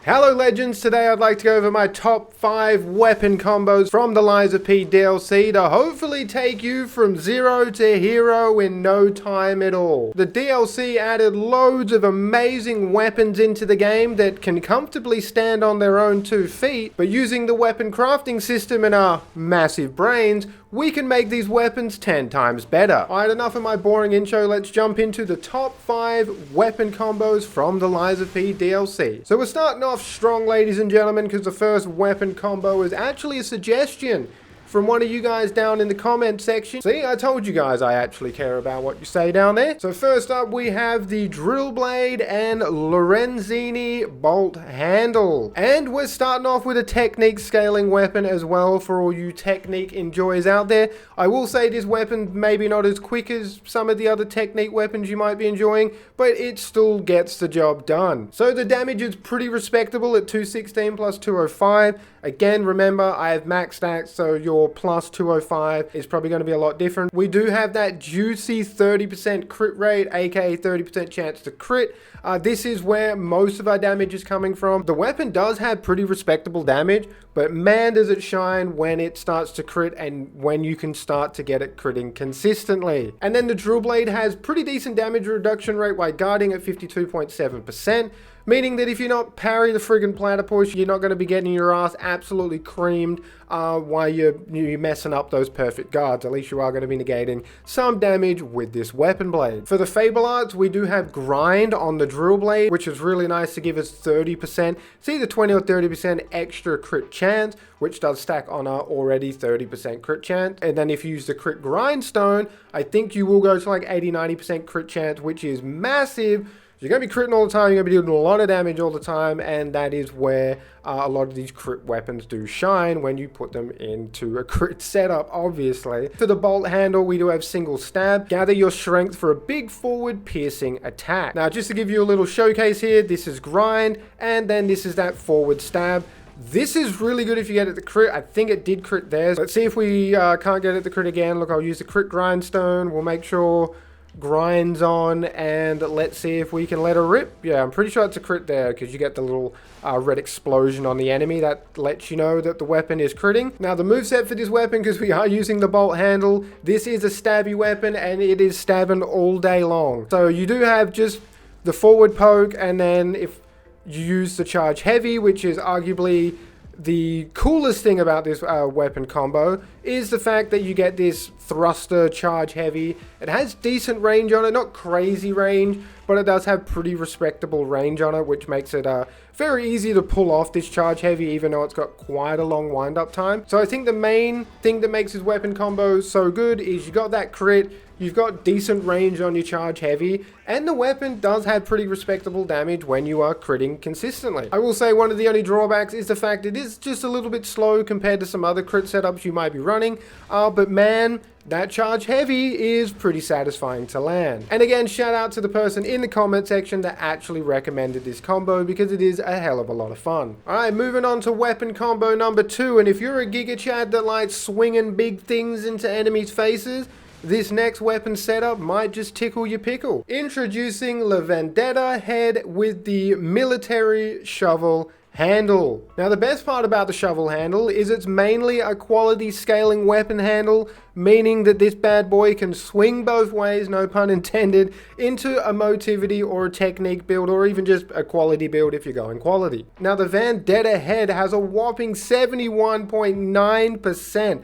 Hello legends, today I'd like to go over my top 5 weapon combos from the Lies of P DLC to hopefully take you from 0 to hero in no time at all. The DLC added loads of amazing weapons into the game that can comfortably stand on their own 2 feet, but using the weapon crafting system and our massive brains, we can make these weapons 10 times better. Alright, enough of my boring intro, let's jump into the top 5 weapon combos from the Lies of P DLC. So we're starting off strong, ladies and gentlemen, because the first weapon combo is actually a suggestion from one of you guys down in the comment section. See, I told you guys I actually care about what you say down there. So first up, we have the Drill Blade and Lorenzini Bolt Handle. And we're starting off with a technique scaling weapon as well for all you technique enjoyers out there. I will say this weapon maybe not as quick as some of the other technique weapons you might be enjoying, but it still gets the job done. So the damage is pretty respectable at 216 plus 205. Again, remember, I have max stacks, so your plus 205 is probably going to be a lot different. We do have that juicy 30% crit rate, aka 30% chance to crit. This is where most of our damage is coming from. The weapon does have pretty respectable damage, but man does it shine when it starts to crit and when you can start to get it critting consistently. And then the Drill Blade has pretty decent damage reduction rate while guarding at 52.7%. Meaning that if you're not parry the friggin' platypus, you're not going to be getting your ass absolutely creamed while you're messing up those perfect guards. At least you are going to be negating some damage with this weapon blade. For the Fable Arts, we do have Grind on the Drill Blade, which is really nice to give us 30%. It's either 20 or 30% extra crit chance, which does stack on our already 30% crit chance. And then if you use the Crit Grindstone, I think you will go to like 80-90% crit chance, which is massive. You're going to be critting all the time, you're going to be doing a lot of damage all the time, and that is where a lot of these crit weapons do shine when you put them into a crit setup, obviously. For the bolt handle, we do have single stab. Gather your strength for a big forward piercing attack. Now, just to give you a little showcase here, this is grind, and then this is that forward stab. This is really good if you get it to crit. I think it did crit there. Let's see if we can't get it to crit again. Look, I'll use the Crit Grindstone. We'll make sure grinds on, and let's see if we can let her rip. Yeah, I'm pretty sure it's a crit there because you get the little red explosion on the enemy that lets you know that the weapon is critting. Now the moveset for this weapon, because we are using the bolt handle, this is a stabby weapon and it is stabbing all day long. So you do have just the forward poke, and then if you use the charge heavy, which is arguably the coolest thing about this weapon combo, is the fact that you get this thruster charge heavy. It has decent range on it, not crazy range, but it does have pretty respectable range on it, which makes it very easy to pull off this charge heavy, even though it's got quite a long wind up time. So I think the main thing that makes this weapon combo so good is you got that crit, you've got decent range on your charge heavy, and the weapon does have pretty respectable damage when you are critting consistently. I will say one of the only drawbacks is the fact it is just a little bit slow compared to some other crit setups you might be running, but man, that charge heavy is pretty satisfying to land. And again, shout out to the person in the comment section that actually recommended this combo, because it is a hell of a lot of fun. Alright, moving on to weapon combo number 2, and if you're a Giga Chad that likes swinging big things into enemies' faces, this next weapon setup might just tickle your pickle. Introducing La Vendetta head with the military shovel handle. Now the best part about the shovel handle is it's mainly a quality scaling weapon handle, meaning that this bad boy can swing both ways, no pun intended, into a motivity or a technique build, or even just a quality build if you're going quality. Now the Vendetta head has a whopping 71.9%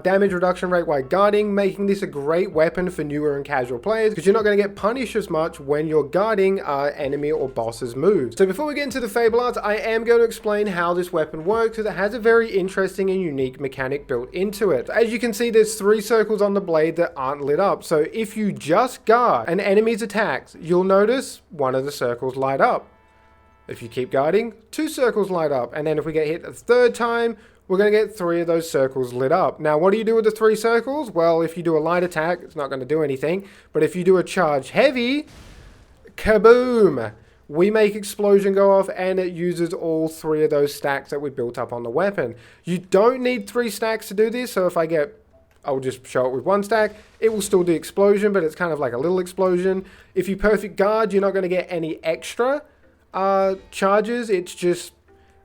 damage reduction rate while guarding, making this a great weapon for newer and casual players, because you're not going to get punished as much when you're guarding enemy or boss's moves. So before we get into the Fable Arts, I am going to explain how this weapon works, because it has a very interesting and unique mechanic built into it. As you can see, there's 3 circles on the blade that aren't lit up, so if you just guard an enemy's attacks, you'll notice one of the circles light up. If you keep guarding, 2 circles light up, and then if we get hit a 3rd time, we're going to get 3 of those circles lit up. Now, what do you do with the 3 circles? Well, if you do a light attack, it's not going to do anything. But if you do a charge heavy, kaboom! We make explosion go off, and it uses all 3 of those stacks that we built up on the weapon. You don't need 3 stacks to do this, so if I'll just show it with 1 stack. It will still do explosion, but it's kind of like a little explosion. If you perfect guard, you're not going to get any extra. charges. It's just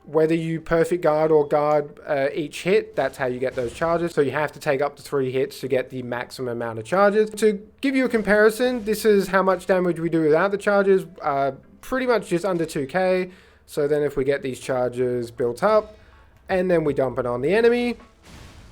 whether you perfect guard or guard each hit, that's how you get those charges. So you have to take up to 3 hits to get the maximum amount of charges. To give you a comparison, this is how much damage we do without the charges, pretty much just under 2k. So then if we get these charges built up, and then we dump it on the enemy,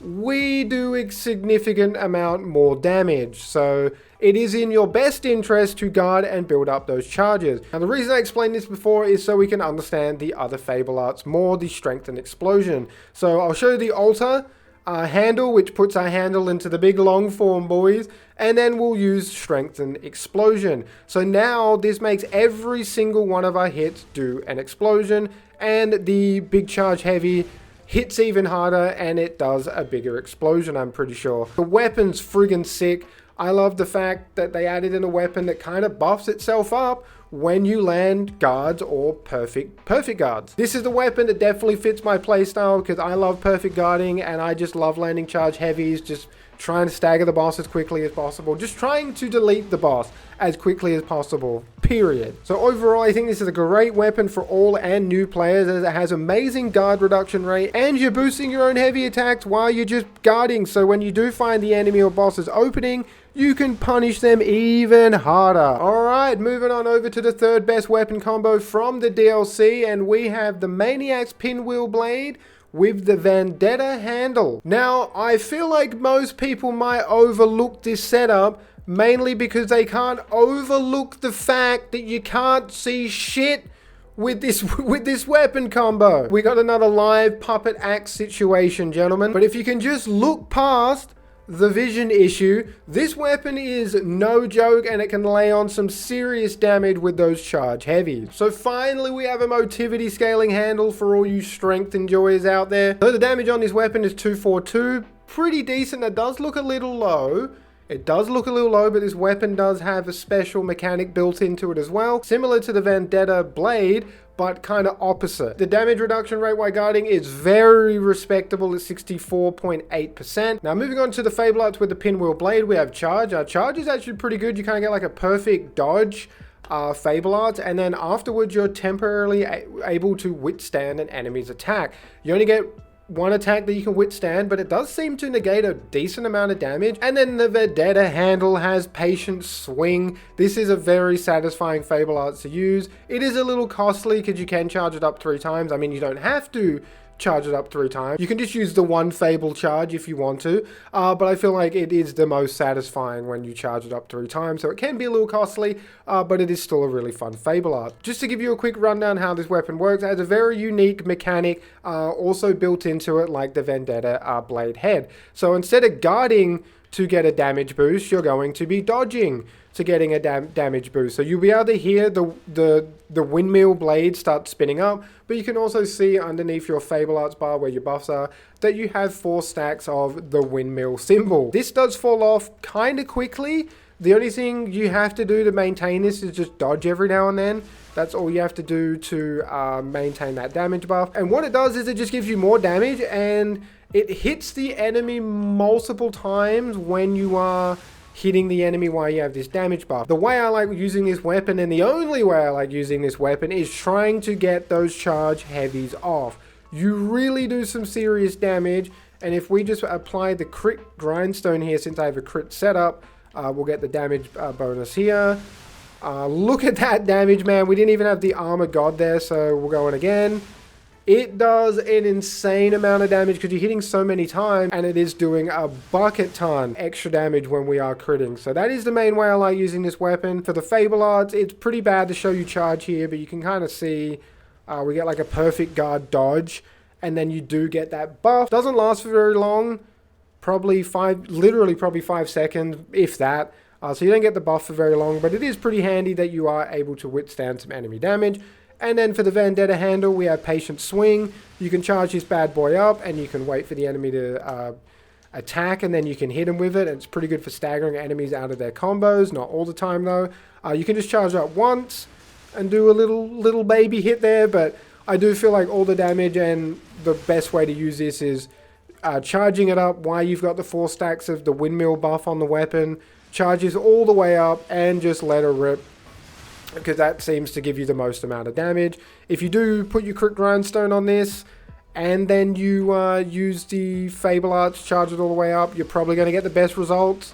we do a significant amount more damage. So it is in your best interest to guard and build up those charges. And the reason I explained this before is so we can understand the other Fable Arts more, the Strength and Explosion. So I'll show you the altar handle, which puts our handle into the big long form, boys, and then we'll use Strength and Explosion. So now this makes every single one of our hits do an explosion, and the big charge heavy hits even harder, and it does a bigger explosion, I'm pretty sure. The weapon's friggin' sick. I love the fact that they added in a weapon that kind of buffs itself up when you land guards or perfect guards. This is the weapon that definitely fits my playstyle because I love perfect guarding and I just love landing charge heavies, just trying to stagger the boss as quickly as possible, just trying to delete the boss as quickly as possible, period. So overall, I think this is a great weapon for all and new players as it has amazing guard reduction rate and you're boosting your own heavy attacks while you're just guarding. So when you do find the enemy or boss's opening, you can punish them even harder. Alright, moving on over to the third best weapon combo from the DLC, and we have the Maniac's Pinwheel Blade with the Vendetta handle. Now, I feel like most people might overlook this setup, mainly because they can't overlook the fact that you can't see shit with this weapon combo. We got another live puppet axe situation, gentlemen. But if you can just look past the vision issue, this weapon is no joke and it can lay on some serious damage with those charge heavies. So finally we have a motivity scaling handle for all you strength enjoyers out there. So the damage on this weapon is 242, pretty decent. That does look a little low. It does look a little low, but this weapon does have a special mechanic built into it as well, similar to the Vendetta blade, but kind of opposite. The damage reduction rate while guarding is very respectable at 64.8%. Now moving on to the Fable Arts with the Pinwheel Blade, we have Charge. Our Charge is actually pretty good. You kind of get like a perfect dodge Fable Arts, and then afterwards you're temporarily able to withstand an enemy's attack. You only get one attack that you can withstand, but it does seem to negate a decent amount of damage. And then the Vendetta handle has Patient Swing. This is a very satisfying Fable Arts to use. It is a little costly because you can charge it up 3 times. I mean, you don't have to charge it up 3 times. You can just use the one Fable charge if you want to, but I feel like it is the most satisfying when you charge it up 3 times, so it can be a little costly, but it is still a really fun Fable Art. Just to give you a quick rundown how this weapon works, it has a very unique mechanic also built into it, like the Vendetta blade head. So instead of guarding to get a damage boost, you're going to be dodging to getting a damage boost. So you'll be able to hear the windmill blade start spinning up, but you can also see underneath your Fable Arts bar where your buffs are that you have 4 stacks of the windmill symbol. This does fall off kind of quickly. The only thing you have to do to maintain this is just dodge every now and then. That's all you have to do to maintain that damage buff. And what it does is it just gives you more damage, and it hits the enemy multiple times when you are hitting the enemy while you have this damage buff. The way I like using this weapon, and the only way I like using this weapon, is trying to get those charge heavies off. You really do some serious damage, and if we just apply the crit grindstone here, since I have a crit setup, we'll get the damage bonus here. Look at that damage, man. We didn't even have the armor god there, so we'll go in again. It does an insane amount of damage because you're hitting so many times, and it is doing a bucket ton extra damage when we are critting. So that is the main way I like using this weapon. For the Fable Arts, it's pretty bad to show you charge here, but you can kind of see we get like a perfect guard dodge, and then you do get that buff. Doesn't last for very long, literally probably 5 seconds, if that. So you don't get the buff for very long, but it is pretty handy that you are able to withstand some enemy damage. And then for the Vendetta handle, we have Patient Swing. You can charge this bad boy up, and you can wait for the enemy to attack, and then you can hit him with it. And it's pretty good for staggering enemies out of their combos. Not all the time, though. You can just charge up once and do a little baby hit there, but I do feel like all the damage, and the best way to use this is charging it up while you've got the 4 stacks of the windmill buff on the weapon. Charges all the way up, and just let her rip. because that seems to give you the most amount of damage. If you do put your crit grindstone on this, and then you use the Fable Arts, charge it all the way up, you're probably going to get the best results.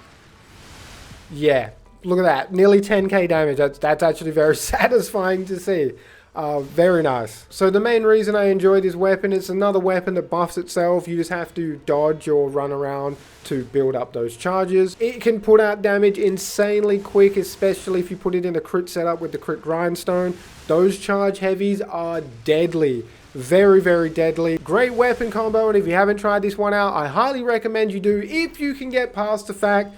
Yeah, look at that. Nearly 10k damage. That's actually very satisfying to see. Very nice. So the main reason I enjoy this weapon, it's another weapon that buffs itself. You just have to dodge or run around to build up those charges. It can put out damage insanely quick, especially if you put it in a crit setup with the crit grindstone. Those charge heavies are deadly. Very, very deadly. Great weapon combo, and if you haven't tried this one out, I highly recommend you do, if you can get past the fact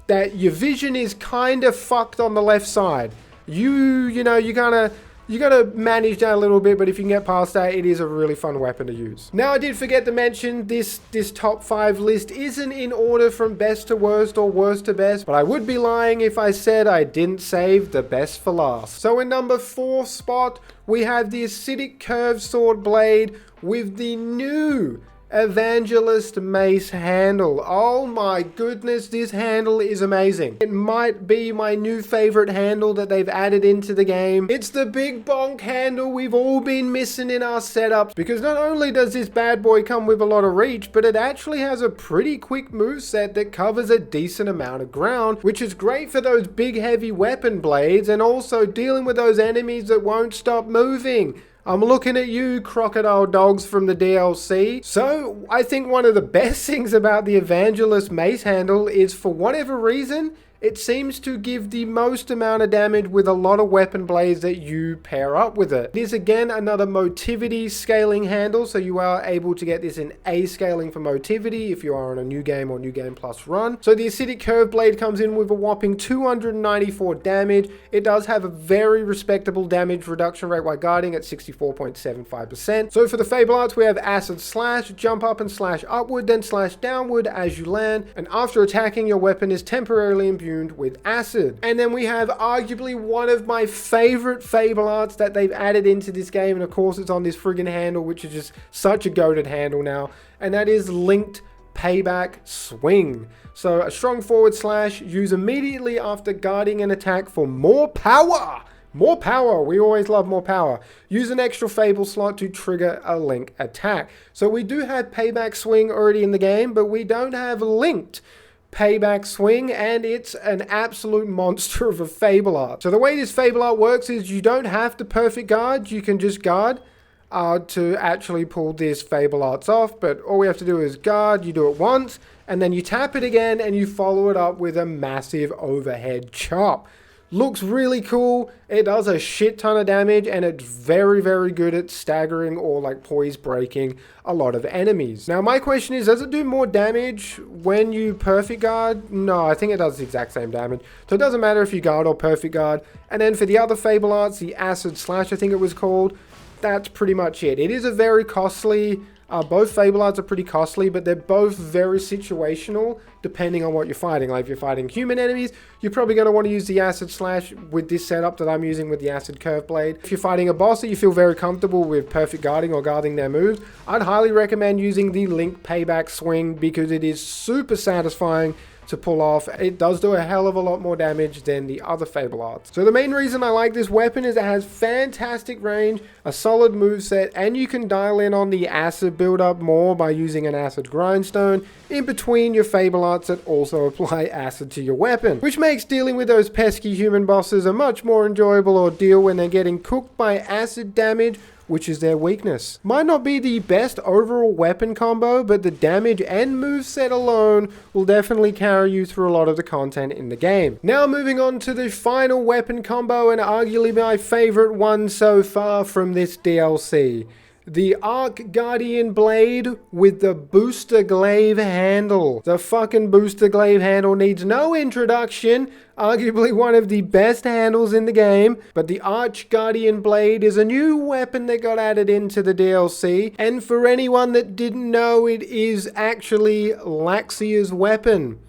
that your vision is kind of fucked on the left side. You know, you gotta manage that a little bit, but if you can get past that, it is a really fun weapon to use. Now, I did forget to mention this top 5 list isn't in order from best to worst or worst to best, but I would be lying if I said I didn't save the best for last. So in number 4 spot, we have the acidic curved sword blade with the new Evangelist mace handle. Oh my goodness, this handle is amazing. It might be my new favorite handle that they've added into the game. It's the big bonk handle we've all been missing in our setups, because not only does this bad boy come with a lot of reach, but it actually has a pretty quick moveset that covers a decent amount of ground, which is great for those big heavy weapon blades and also dealing with those enemies that won't stop moving. I'm looking at you, crocodile dogs from the DLC. So I think one of the best things about the Evangelist mace handle is, for whatever reason, it seems to give the most amount of damage with a lot of weapon blades that you pair up with it. It is again another motivity scaling handle, so you are able to get this in A scaling for motivity if you are on a new game or new game plus run. So the acidic curve blade comes in with a whopping 294 damage. It does have a very respectable damage reduction rate while guarding at 64.75%. So for the Fable Arts, we have acid slash, jump up and slash upward, then slash downward as you land, and after attacking, your weapon is temporarily imbued with acid. And then we have arguably one of my favorite Fable Arts that they've added into this game, and of course it's on this friggin' handle, which is just such a goated handle now, and that is linked payback swing. So a strong forward slash, use immediately after guarding an attack for more power. More power, we always love more power. Use an extra Fable slot to trigger a link attack. So we do have payback swing already in the game, but we don't have linked payback swing, and it's an absolute monster of a Fable Art. So the way this Fable Art works is you don't have to perfect guard, you can just guard to actually pull this Fable Arts off, but all we have to do is guard, you do it once, and then you tap it again and you follow it up with a massive overhead chop. Looks really cool, it does a shit ton of damage, and it's very, very good at staggering or like poise breaking a lot of enemies. Now my question is, does it do more damage when you perfect guard? No, I think it does the exact same damage. So it doesn't matter if you guard or perfect guard. And then for the other Fable Arts, the acid slash I think it was called, that's pretty much it. It is a very costly, both Fable Arts are pretty costly, but they're both very situational depending on what you're fighting. Like if you're fighting human enemies, you're probably going to want to use the acid slash with this setup that I'm using with the acid curve blade. If you're fighting a boss that you feel very comfortable with perfect guarding or guarding their moves, I'd highly recommend using the link payback swing, because it is super satisfying to pull off. It does do a hell of a lot more damage than the other Fable Arts. So the main reason I like this weapon is it has fantastic range, a solid moveset, and you can dial in on the acid build-up more by using an acid grindstone in between your Fable Arts that also apply acid to your weapon, which makes dealing with those pesky human bosses a much more enjoyable ordeal when they're getting cooked by acid damage, which is their weakness. Might not be the best overall weapon combo, but the damage and moveset alone will definitely carry you through a lot of the content in the game. Now moving on to the final weapon combo, and arguably my favorite one so far from this DLC. The Arc Guardian Blade with the Booster Glaive handle. The fucking Booster Glaive handle needs no introduction. Arguably one of the best handles in the game, but the Arch Guardian Blade is a new weapon that got added into the DLC, and for anyone that didn't know, it is actually Laxia's weapon.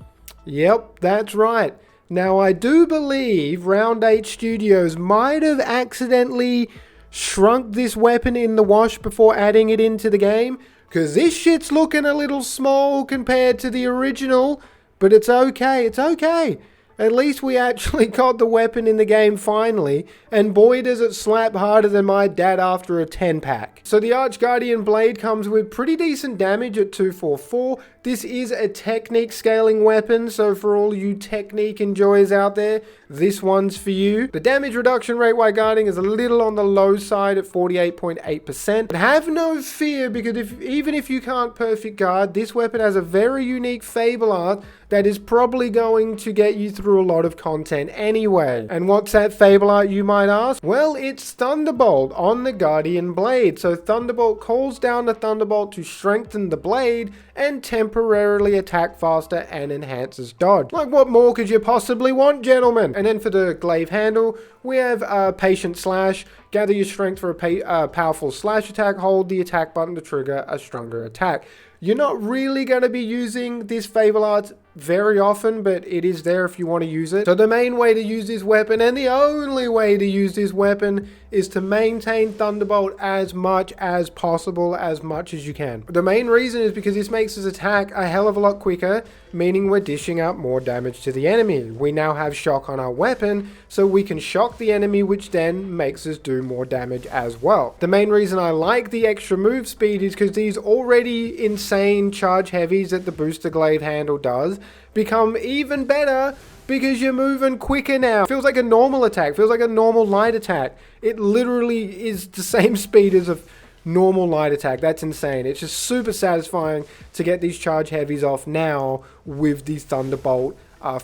Yep, that's right. Now I do believe Round 8 Studios might have accidentally shrunk this weapon in the wash before adding it into the game, because this shit's looking a little small compared to the original, but it's okay, it's okay. At least we actually got the weapon in the game finally, and boy does it slap harder than my dad after a 10-pack. So the Arch Guardian Blade comes with pretty decent damage at 244. This is a technique scaling weapon, so for all you technique enjoyers out there, this one's for you. The damage reduction rate while guarding is a little on the low side at 48.8%. But have no fear, because even if you can't perfect guard, this weapon has a very unique Fable art that is probably going to get you through a lot of content anyway. And what's that Fable art, you might ask? Well, it's Thunderbolt on the Guardian Blade. So Thunderbolt calls down the Thunderbolt to strengthen the blade and temporarily attack faster and enhances dodge. Like, what more could you possibly want, gentlemen? And then for the glaive handle, we have Patient Slash. Gather your strength for a powerful slash attack. Hold the attack button to trigger a stronger attack. You're not really going to be using this Fable art very often, but it is there if you want to use it. So the main way to use this weapon, and the only way to use this weapon, is to maintain Thunderbolt as much as possible, as much as you can. The main reason is because this makes his attack a hell of a lot quicker, meaning we're dishing out more damage to the enemy. We now have shock on our weapon, so we can shock the enemy, which then makes us do more damage as well. The main reason I like the extra move speed is because these already insane charge heavies that the booster glaive handle does become even better because you're moving quicker now. Feels like a normal attack, feels like a normal light attack. It literally is the same speed as a normal light attack. That's insane. It's just super satisfying to get these charge heavies off now with the Thunderbolt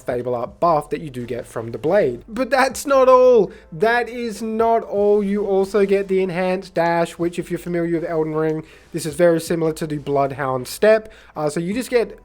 Fable art buff that you do get from the blade. But that's not all. That is not all. You also get the enhanced dash, which if you're familiar with Elden Ring, this is very similar to the Bloodhound step. So you just get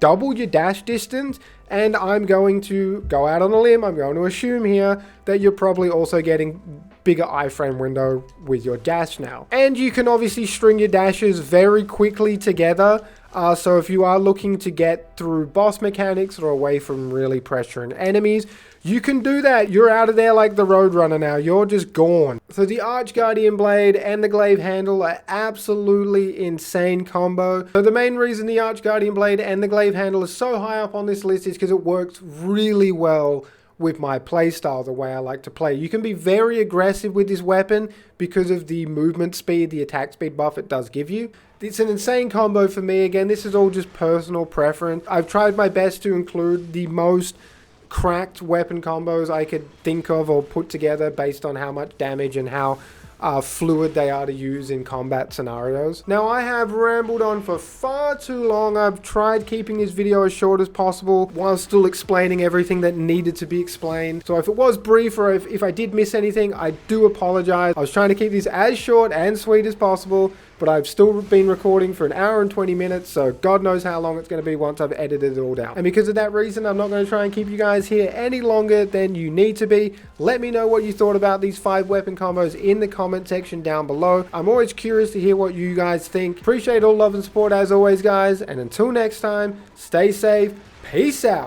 double your dash distance, and I'm going to go out on a limb. I'm going to assume here that you're probably also getting bigger iframe window with your dash now. And you can obviously string your dashes very quickly together. So if you are looking to get through boss mechanics or away from really pressuring enemies, you can do that. You're out of there like the Roadrunner now. You're just gone. So the Arch Guardian Blade and the glaive handle are absolutely insane combo. So the main reason the Arch Guardian Blade and the glaive handle is so high up on this list is because it works really well with my playstyle, the way I like to play. You can be very aggressive with this weapon because of the movement speed, the attack speed buff it does give you. It's an insane combo for me. Again, this is all just personal preference. I've tried my best to include the most cracked weapon combos I could think of or put together based on how much damage and how fluid they are to use in combat scenarios. Now, I have rambled on for far too long. I've tried keeping this video as short as possible while still explaining everything that needed to be explained. So if it was brief or if I did miss anything, I do apologize. I was trying to keep this as short and sweet as possible, but I've still been recording for an hour and 20 minutes, so God knows how long it's going to be once I've edited it all down. And because of that reason, I'm not going to try and keep you guys here any longer than you need to be. Let me know what you thought about these 5 weapon combos in the comment section down below. I'm always curious to hear what you guys think. Appreciate all love and support as always, guys, and until next time, stay safe, peace out.